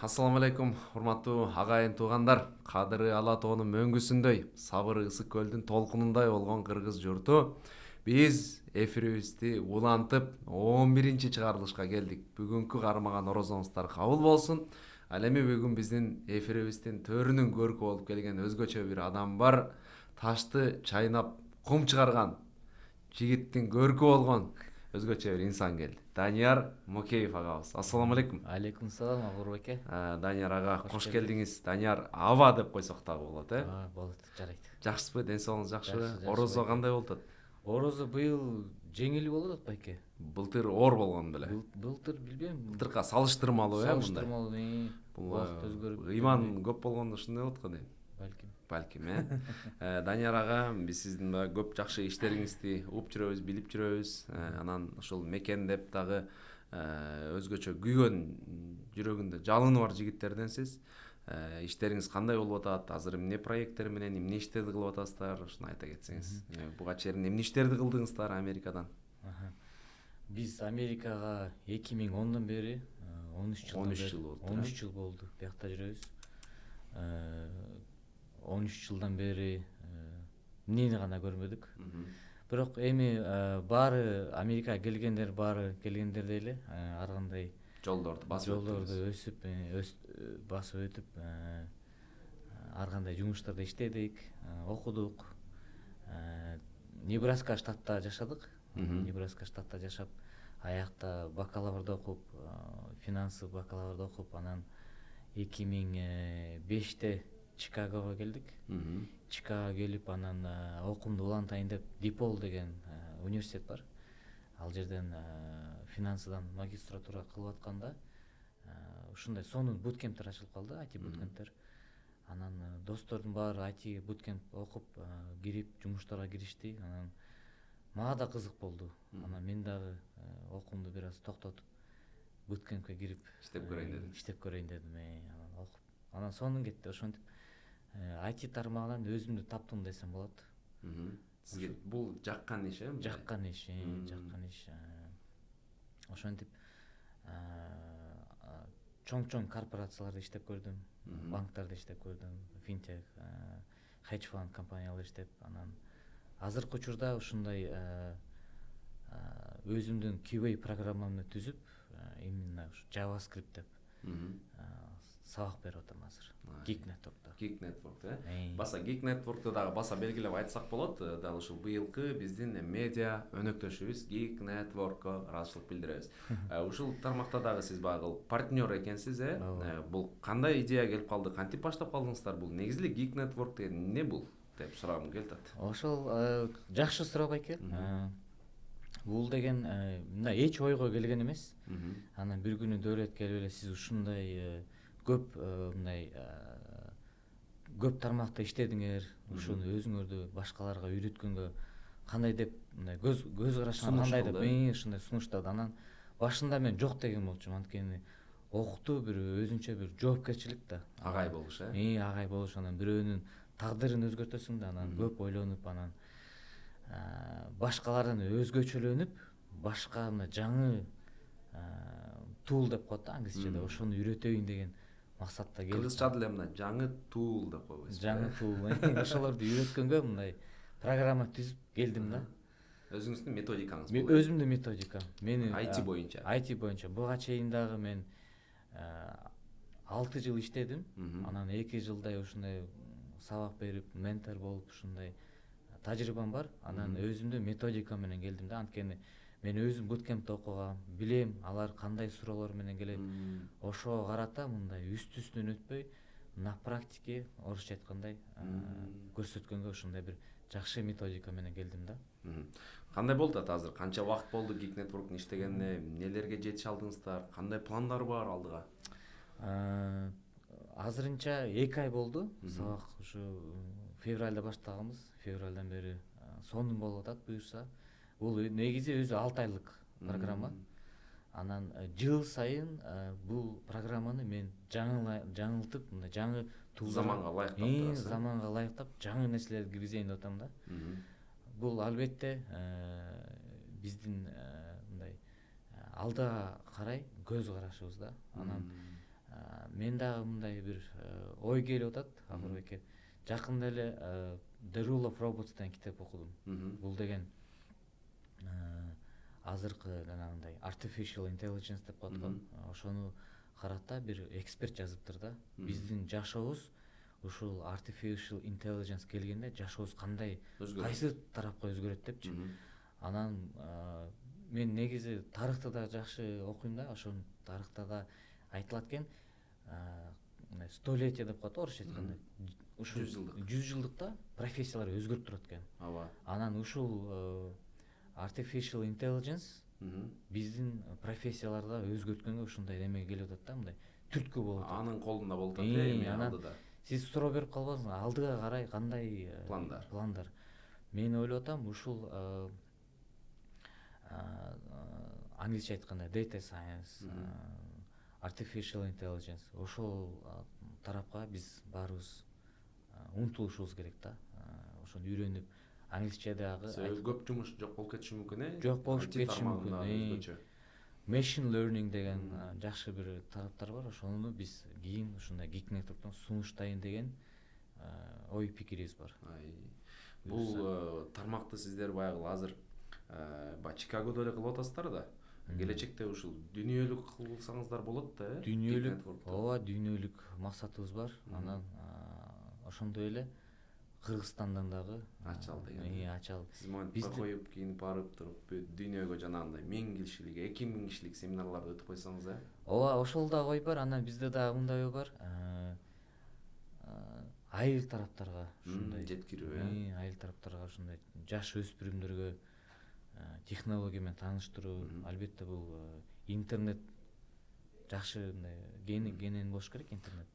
Ассаламу алейкум, урматтуу агайын туугандар. Кадыры ала тоонун мөңгүсүндөй, сабыры ысык көлдүн толкунундай болгон кыргыз журту. Биз эфирибизди улантып 11-чи чыгарылышка келдик. Бүгүнкү кармаган орозоңуздар кабыл болсун. Ал эми бүгүн биздин эфирибиздин төрүнүн көркү болуп келген өзгөчө бир адам бар. Ташты чайнап кум чыгарган жигиттин көркү болгон өзгөчө бир инсан келди. Данияр Мукеев агабыз. Ассаламу алейкум. Алейкум салам, Агур беке. Данияр ага кош келдиңиз. Данияр аба деп койсок дагы болот, Болот, жарайт. Жакшысызбы? Ден соолугуңуз жакшыбы? Жакшы, Орозо байке. кандай болуп атат? Орозо быйыл жеңил болуп атат байке. Былтыр оор болгон беле. Былтыр билбейм. Былтырка салыштырмалуу, мындай. Салыштырмалуу Бул убакыт өзгөрүп. ыйман көп болгондо ушундай болот го дейм. Балким. Данияр ага, биз сиздин көп жакшы иштериңизди угуп жүрөбүз, билип жүрөбүз. Анан ушул мекендеп дагы өзгөчө күйгөн, жүрөгүндө жалыны бар жигиттерденсиз. Иштериңиз кандай болуп атат? Азыр эмне проекттер менен эмне иштерди кылып атасыздар? Ушуну айта кетсеңиз. Буга чейин эмне иштерди кылдыңыздар Америкадан? Биз Америкага 2010дон бери 13 жыл болду. 13 жыл болду. Биякта жүрөбүз. 13 жылдан бери эмнени гана көрмөдүк. Бирок эми баары Америкага келгендер деле ар кандай Жолдорду басып басып өтүп ар кандай жумуштарда иштедик, окудук. Небраска штатта жашадык. Небраска штатта жашап, аякта бакалаврда окуп, финансы бакалаврда окуп, анан 2005-те Чикагого келдик. Чикагого келип, анан окуумду улантайын деп Дипол деген университет бар. Ал жерден финансыдан магистратура кылып атканда ушундай сонун буткемптер ачылып калды, IT буткемптер. Анан достордун баары IT буткемп окуп, кирип жумуштарга киришти. Анан мага да кызык болду. Анан мен дагы окуумду бир аз токтотуп буткемпке кирип иштеп көрөйүн дедим. Анан окуп, анан сонун кетти. Ошентип IT тармагынан өзүмдү таптым десем болот. Сизге бул жаккан иш, Жаккан иш. Ошентип чоң корпорацияларда иштеп көрдүм, банктарда иштеп көрдүм, финтех, хедж фонд компанияларда иштеп, анан азыркы учурда ушундай өзүмдүн QA программамды түзүп, именно JavaScript деп сабак берип атам азыр. Geek Network, Баса Geek Network'ты дагы баса белгилеп айтсак болот. Дал ушул быйылкы биздин медиа өнөктөшүбүз Geek Network'ко ыраазычылык билдиребиз. Ушул тармакта дагы сиз багыл партнер экенсиз, Бул кандай идея келип калды? Кантип баштап калдыңыздар? Бул негизи Geek Network деген эмне бул деп сурагым келип атат. Ошол жакшы суроо байке. Бул деген мындай эч ойго келген эмес. Анан бир күнү дөөлөт келип эле сиз ушундай көп мындай көп тармакта иштедиңер, ушуну өзүңөрдү башкаларга үйрөткөнгө кандай деп мындай көз карашыңар кандай деп ушундай сунуштады. Анан башында мен жок деген болчумун, анткени окутуу бир өзүнчө бир жоопкерчилик да. Агай болуш, Агай болуш, анан бирөөнүн тагдырын өзгөртөсүң да, анан көп ойлонуп, анан башкалардан өзгөчөлөнүп, башка мына жаңы тул деп коет да англисчеде, ошону үйрөтөйүн деген максатта келдим. Кыргызча деле мына жаңы тул деп койбойсузбу? Жаңы тул. Ошолорду үйрөткөнгө мындай программа түзүп келдим да. Өзүңүздүн методикаңыз болду. Өзүмдүн методикам. Мени IT боюнча. IT боюнча. Буга чейин дагы мен 6 жыл иштедим. Анан 2 жылдай ушундай сабак берип, ментор болуп, ушундай тажрыйбам бар. Анан өзүмдүн методикам менен келдим да. Анткени мен өзүм буткемпте окугам, билем алар кандай суроолор менен келет. Ошого карата мындай үстүнөн өтпөй, на практике, орусча айткандай, көрсөткөнгө ушундай бир жакшы методика менен келдим да. Кандай болду азыр? Канча убакыт болду Geek Network'ун иштегенине? Эмнелерге жетише алдыңыздар? Кандай пландар бар алдыга? Азырынча 2 ай болду. Сабак ушу февралда баштаганбыз. Февралдан бери сонун болуп атат буюрса. Бул негизи өзү 6 айлык программа. Анан жыл сайын бул программаны мен жаңылтып, мындай жаңы заманга ылайыктап, жаңы нерселерди киргизейин деп атам да. Бул албетте биздин мындай алдыга карай көз карашыбыз да. Анан Мен дагы мындай бир ой келип атат Афурбекке. Жакында эле The Rule of Robots деген китеп окудум. Бул деген азыркы жанагындай artificial intelligence деп коет го. Ошону карата бир эксперт жазыптыр да. Биздин жашообуз ушул artificial intelligence келгенде жашообуз кандай, кайсы тарапка өзгөрөт депчи. Анан мен негизи тарыхты да жакшы окуйм да, ошонун тарыхта да айтылат экен. Столетие деп коет орусча айтканда. Ушул 100 жылдыкта профессиялар өзгөрүп турат экен. Ооба. Анан ушул artificial intelligence биздин профессияларда өзгөрткөнгө ушундай неме келип атат да, мындай түрткү болуп атат. Анын колунда болуп атат эми алдыда. Сиз суроо берип калбадыңызбы, алдыга карай кандай пландар? Мен ойлоп атам, ушул англисче айтканда data science, artificial intelligence, ошол тарапка биз баарыбыз умтулушубуз керек да. Ошону үйрөнүп, англисче дагы көп жумуш жок болуп кетиши мүмкүн, Жок болуп кетиши мүмкүн. Machine learning деген жакшы бир тараптар бар. Ошону биз кийин ушундай Geek Network'тон сунуштайын деген ой пикирибиз бар. Бул тармакты сиздер баягы азыр Чикагодо эле кылып атасыздар да. Келечекте ушул дүйнөлүк кылсаңыздар болот да, Дүйнөлүк, ооба, дүйнөлүк максатыбыз бар. Анан ошондой эле Кыргызстандан дагы ачал деген. Ачал. Сиз монтип коюп, кийин барып туруп дүйнөгө жанагындай 1000 кишилик, 2000 кишилик семинарларды өтүп койсоңуз, Ооба, ошол да ой бар. Анан бизде дагы мындай ой бар. Айыл тараптарга ушундай жеткирүү, айыл тараптарга ушундай жаш өспүрүмдөргө технология менен тааныштыруу. Албетте бул интернет жакшы кенен болуш керек, интернет.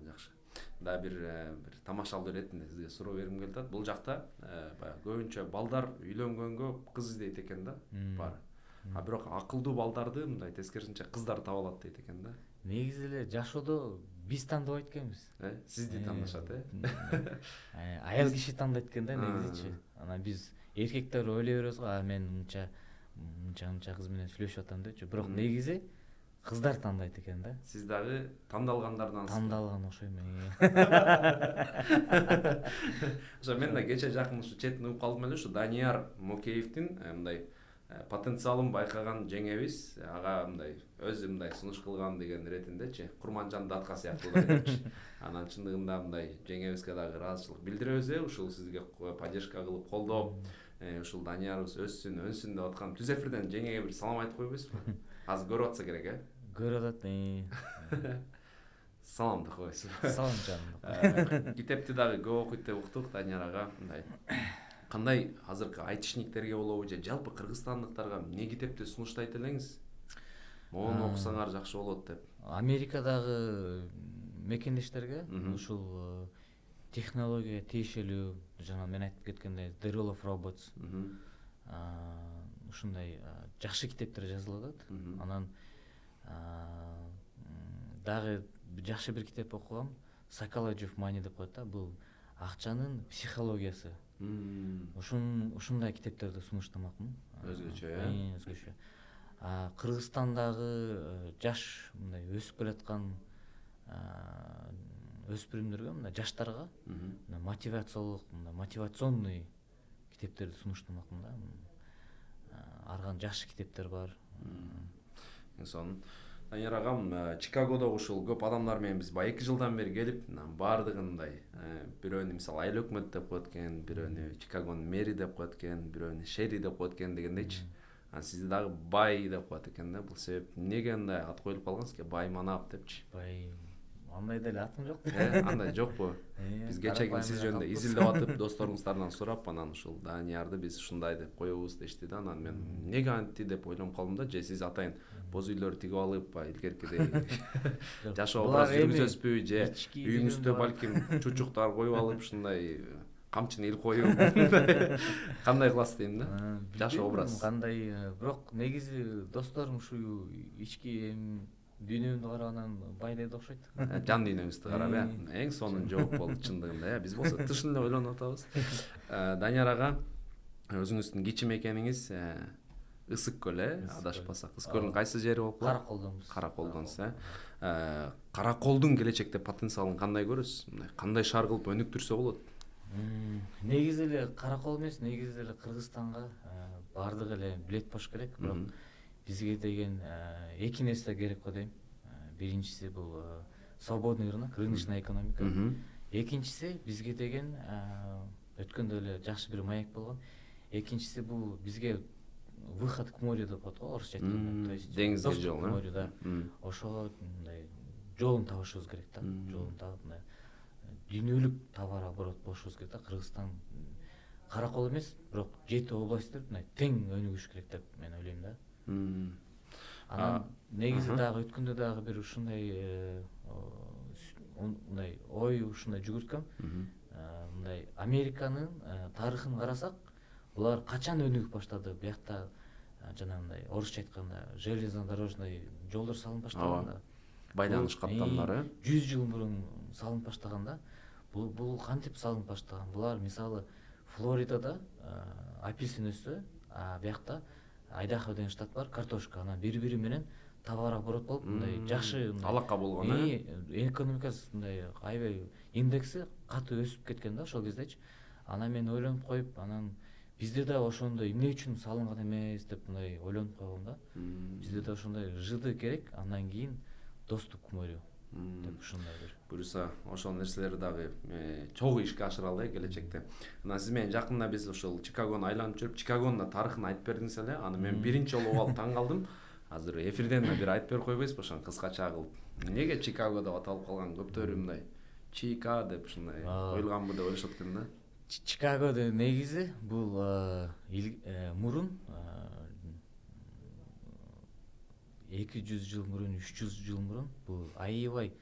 Жакшы. Да бир тамашалуу иретинде сизге суроо бергим келип атат. Бул жакта баягы көбүнчө балдар үйлөнгөнгө кыз издейт экен да, баары. Бирок акылдуу балдарды мындай тескерисинче кыздар таба алат дейт экен да. Негизи эле жашоодо биз тандабайт экенбиз. Сизди тандашат, Аял киши тандайт экен да негизичи. Анан биз эркектер ойлой беребиз го, мен мынча кыз менен сүйлөшүп атам депчи. Бирок негизи кыздар тандайт экен да. Сиз дагы тандалгандардансыз. Тандалган окшойм. Ошо мен да кече жакын ушу четин угуп калдым эле, ушу Данияр Мокеевдин мындай потенциалын байкаган жеңебиз, ага мындай өзү мындай сунуш кылган деген иретиндечи, Курманжан датка сыяктуу депчи. Анан чындыгында мындай жеңебизге дагы ыраазычылык билдиребиз, ушул сизге поддержка кылып колдоп, ушул Даниярыбыз өссүн, өнсүн деп аткан. Түз эфирден жеңеге бир салам айтып койбойсузбу? Азыр көрүп атса керек, Көрүп атат. Салам деп койсуз. Салам жаным. Китепти дагы көп окуйт деп уктук Данияр ага. Мындай кандай азыркы айтышниктерге болобу же жалпы кыргызстандыктарга эмне китепти сунуштайт элеңиз? Мону окусаңар жакшы болот деп. Америкадагы мекендештерге ушул технологияга тиешелүү, жана мен айтып кеткендей The Rule of Robots, ушундай жакшы китептер жазылып атат. Анан дагы жакшы бир китеп окугам, Psychology of Money деп коет да. Бул акчанын психологиясы. Ушундай китептерди сунуштамакмын. Өзгөчө, Өзгөчө. Кыргызстандагы жаш мындай өсүп келаткан өспүрүмдөргө, мындай жаштарга мотивациялык, мотивационный китептерди сунуштамакмын да. Арган жакшы китептер бар. Сонун. Данияр агам, Чикагодо ушул көп адамдар менен биз баягы 2 жылдан бери келип, баардыгындай бирөөнү мисалы айыл өкмөт деп коет экен, бирөөнү Чикагонун мэри деп коет экен, бирөөнү Шери деп коет экен дегендейчи. Сизди дагы бай деп коет экен да. Бул себеп эмнеге андай ат коюлуп калган сизге? Бай Манап депчи. Бай андай деле атым жок. Андай жокпу? Биз кечеги сиз жөнүндө изилдеп атып, досторуңуздардан сурап, анан ушул Даниярды биз ушундай деп коебуз дешти да. Анан мен эмнеге антти деп ойлонуп калдым да, же сиз атайын боз үйлөр тигип алып, илгеркидей жашоо образ жүргүзөсүзбү, же үйүңүздө балким чучуктар коюп алып, ушундай камчыны ил коюп кандай кыласыз дейм да. Жашоо образ кандай, бирок негизи досторум ушу ички дүйнөмдү караганан бай деди окшойт. Жан дүйнөңүздү карап, эң сонун жооп болду чындыгында. Биз болсо тышын эле ойлонуп атабыз. Данияр ага, өзүңүздүн кичим экениңиз ысык көл Ысык адашпасак. көл. Ысык көлдүн кайсы жери болуп калат? Караколдонбуз. Караколдонсуз Караколдун келечекте потенциалын кандай көрөсүз? Мындай кандай шаар кылып өнүктүрсө болот? Негизи эле Каракол эмес, негизи эле Кыргызстанга баардыгы эле билет болуш керек, бирок бизге деген эки нерсе керек го дейм. Биринчиси бул свободный рынок, рыночная экономика. Экинчиси бизге деген өткөндө эле жакшы бир маек болгон. Экинчиси бул бизге выход к морю деп коет го орусча айтканда. То есть деңизге доступ жол, к морю, да. Ошого мындай жолун табышыбыз керек да. Жолун таап мындай дүйнөлүк товар оборот болушубуз керек да. Кыргызстан Каракол эмес, бирок 7 областтар мындай тең өнүгүш керек деп мен ойлойм да. Анан негизи дагы өткөндө дагы бир ушундай мындай ой ушундай жүгүрткөм. Мындай Американын тарыхын карасак, булар качан өнүгүп баштады? Биякта жанагындай орусча айтканда железнодорожный жолдор салынып баштаганда, Байланыш каттамдары 100 жыл мурун салынып баштаганда, бул кантип салынып баштаган? Булар мисалы Флоридада апельсин өссө, биякта Айдахо деген штат бар, картошка, анан бири-бири менен товар оборот болуп, мындай жакшы алака болгон, экономикасы мындай аябай индекси катуу өсүп кеткен да ошол кездечи. Анан мен ойлонуп коюп, анан бизде да ошондой эмне үчүн салынган эмес деп мындай ойлонуп койгом да. Бизде да ошондой ЖД керек, андан кийин доступ к морю деп ушундай бир. Буюрса, ошол нерселерди дагы чогуу ишке ашыралы келечекте. Анан сиз менен жакында биз ошол Чикагону айланып жүрүп, Чикагонун да тарыхын айтып бердиңиз эле. Аны мен биринчи жолу угуп алып таң калдым. Азыр эфирден да бир айтып берип койбойсузбу ошону кыскача кылып? Эмнеге Чикаго деп аталып калган? Көптөрү мындай Чика деп ушундай коюлганбы деп ойлошот экен да. Чикагодо негизи бул мурун 200 жыл мурун, 300 жыл мурун бул аябай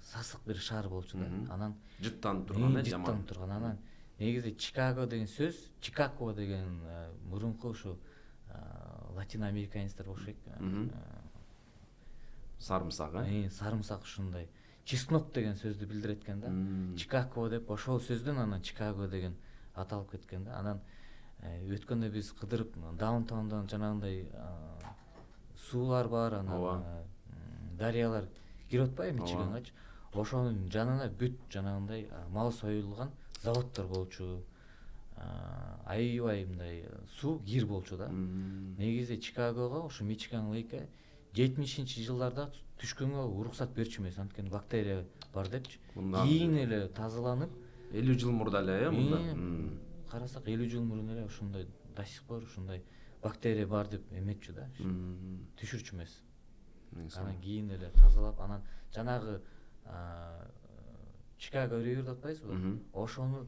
сасык бир шаар болчу да. Анан жыттанып турган, жыттанып турган. Анан негизи Чикаго деген сөз, Чикаго деген мурунку ушу латиноамериканецтер болуш керек. Сарымсак, сарымсак ушундай. Чеснок деген сөздү билдирет экен да. Чикаго деп ошол сөздөн анан Чикаго деген аталып кеткен да. Анан өткөндө биз кыдырып даунтаундан жанагындай суулар бар, анан дарыялар кирип атпайбы Мичигангачы. Ошонун жанына бүт жанагындай мал союлган заводдор болчу. Аябай мындай суу кир болчу да. Негизи Чикагого ошо Мичиган Лейкке 70-жылдарда түшкөнгө уруксат берчү эмес, анткени бактерия бар депчи. Кийин эле тазаланып 50 жыл мурда эле мында. Карасак 50 жыл мурун эле ошондой до сих пор ушундай бактерия бар деп эметчү да. Түшүрчү эмес. Анан кийин эле тазалап, анан жанагы Чикаго Ривер деп атпайсызбы? Ошону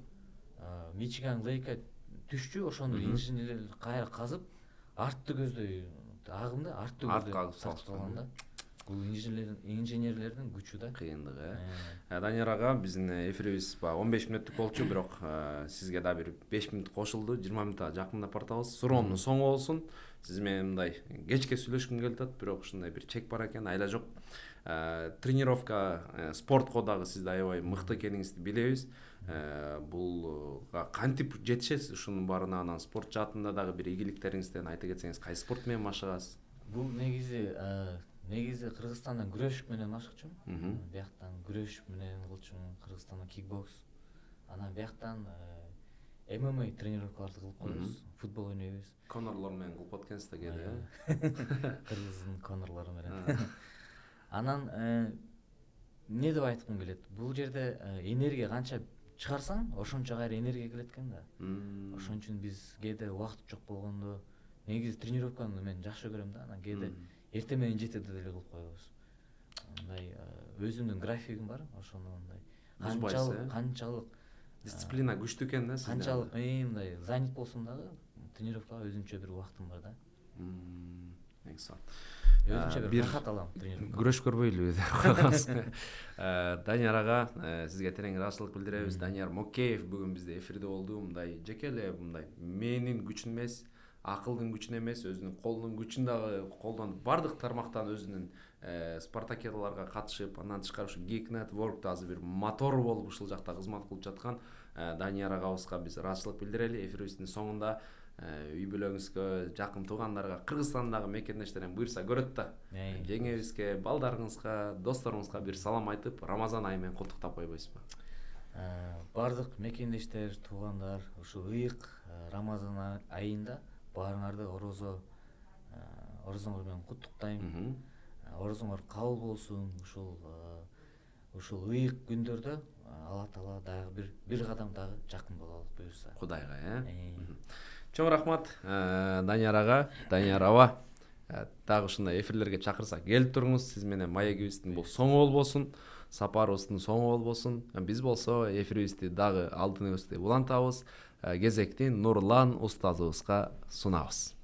Мичиган Лейкке түшчү, ошону инженерлер кайра казып, артты көздөй агымды артты көздөй сакталган да. Бул инженерлердин күчү да. Кыйындыгы. Данияр ага, биздин эфирибиз 15 мүнөттүк болчу, бирок сизге да бир 5 мүнөт кошулду, 20 мүнөткө жакындап бартабыз. Суроонун соңу болсун. Сиз менен мындай кечке сүйлөшкүм келип атат, бирок ушундай бир чек бар экен, айла жок. Тренировка, спортко дагы сиз аябай мыкты экениңизди билебиз. Булга кантип жетишесиз ушунун баарына? Анан спорт жаатында дагы бир ийгиликтериңизден айта кетсеңиз, кайсы спорт менен машыгасыз? Бул негизи Кыргызстандан күрөш менен машыкчумун. Бияктан күрөш менен кылчумун, Кыргызстандан кикбокс. Анан бияктан ММА тренировкаларды кылып коебуз, футбол ойнойбуз. Конорлор менен кылып аткансыз да кээде, Кыргыздын конорлору менен. Анан эмне деп айткым келет? Бул жерде энергия канча чыгарсаң, ошончо кайра энергия келет экен да. Ошон үчүн биз кээде убакыт жок болгондо негизи тренировканы мен жакшы көрөм да. Анан кээде эртең менен жетеде деле кылып коебуз. Мындай өзүмдүн графигим бар, ошону мындай канчалык дисциплина күчтүү экен да сизде. Канчалык мындай занят болсом дагы тренировкага өзүнчө бир убактым бар да. Өзүнчө бир рахат алам тренировка. Күрөш көрбөйлүбү деп койгонсуз. Данияр ага, сизге терең ыраазычылык билдиребиз. Данияр Мокеев бүгүн бизде эфирде болду. Мындай жеке эле мындай мээнин күчүн эмес, акылдын күчүн эмес, өзүнүн колунун күчүн дагы колдонуп, бардык тармактан өзүнүн спартакиадаларга катышып, андан тышкары ушу Geek Network'та азыр бир мотор болуп ушул жакта кызмат кылып жаткан Данияр агабызга биз ыраазычылык билдирели. Эфирибиздин соңунда үй бүлөңүзгө, жакын туугандарга, Кыргызстандагы мекендештерден буйрса көрөт да. Жеңебизге, балдарыңызга, досторуңузга бир салам айтып, Рамазан айы менен куттуктап койбойсузбу? Бардык мекендештер, туугандар, ушул ыйык Рамазан айында баарыңарды орозоңор менен куттуктайм. Орозоңор кабыл болсун. Ушул ыйык күндөрдө Алла Таала дагы бир кадам дагы жакын бололук буюрса. Кудайга, Чоң рахмат Данияр ага, Данияр аба. Дагы ушундай эфирлерге чакырсак келип туруңуз. Сиз менен маегибиздин бул соңу болбосун, сапарыбыздын соңу болбосун. Биз болсо эфирибизди дагы алдыныбызды улантабыз. Кезекти Нурлан устазыбызга сунабыз.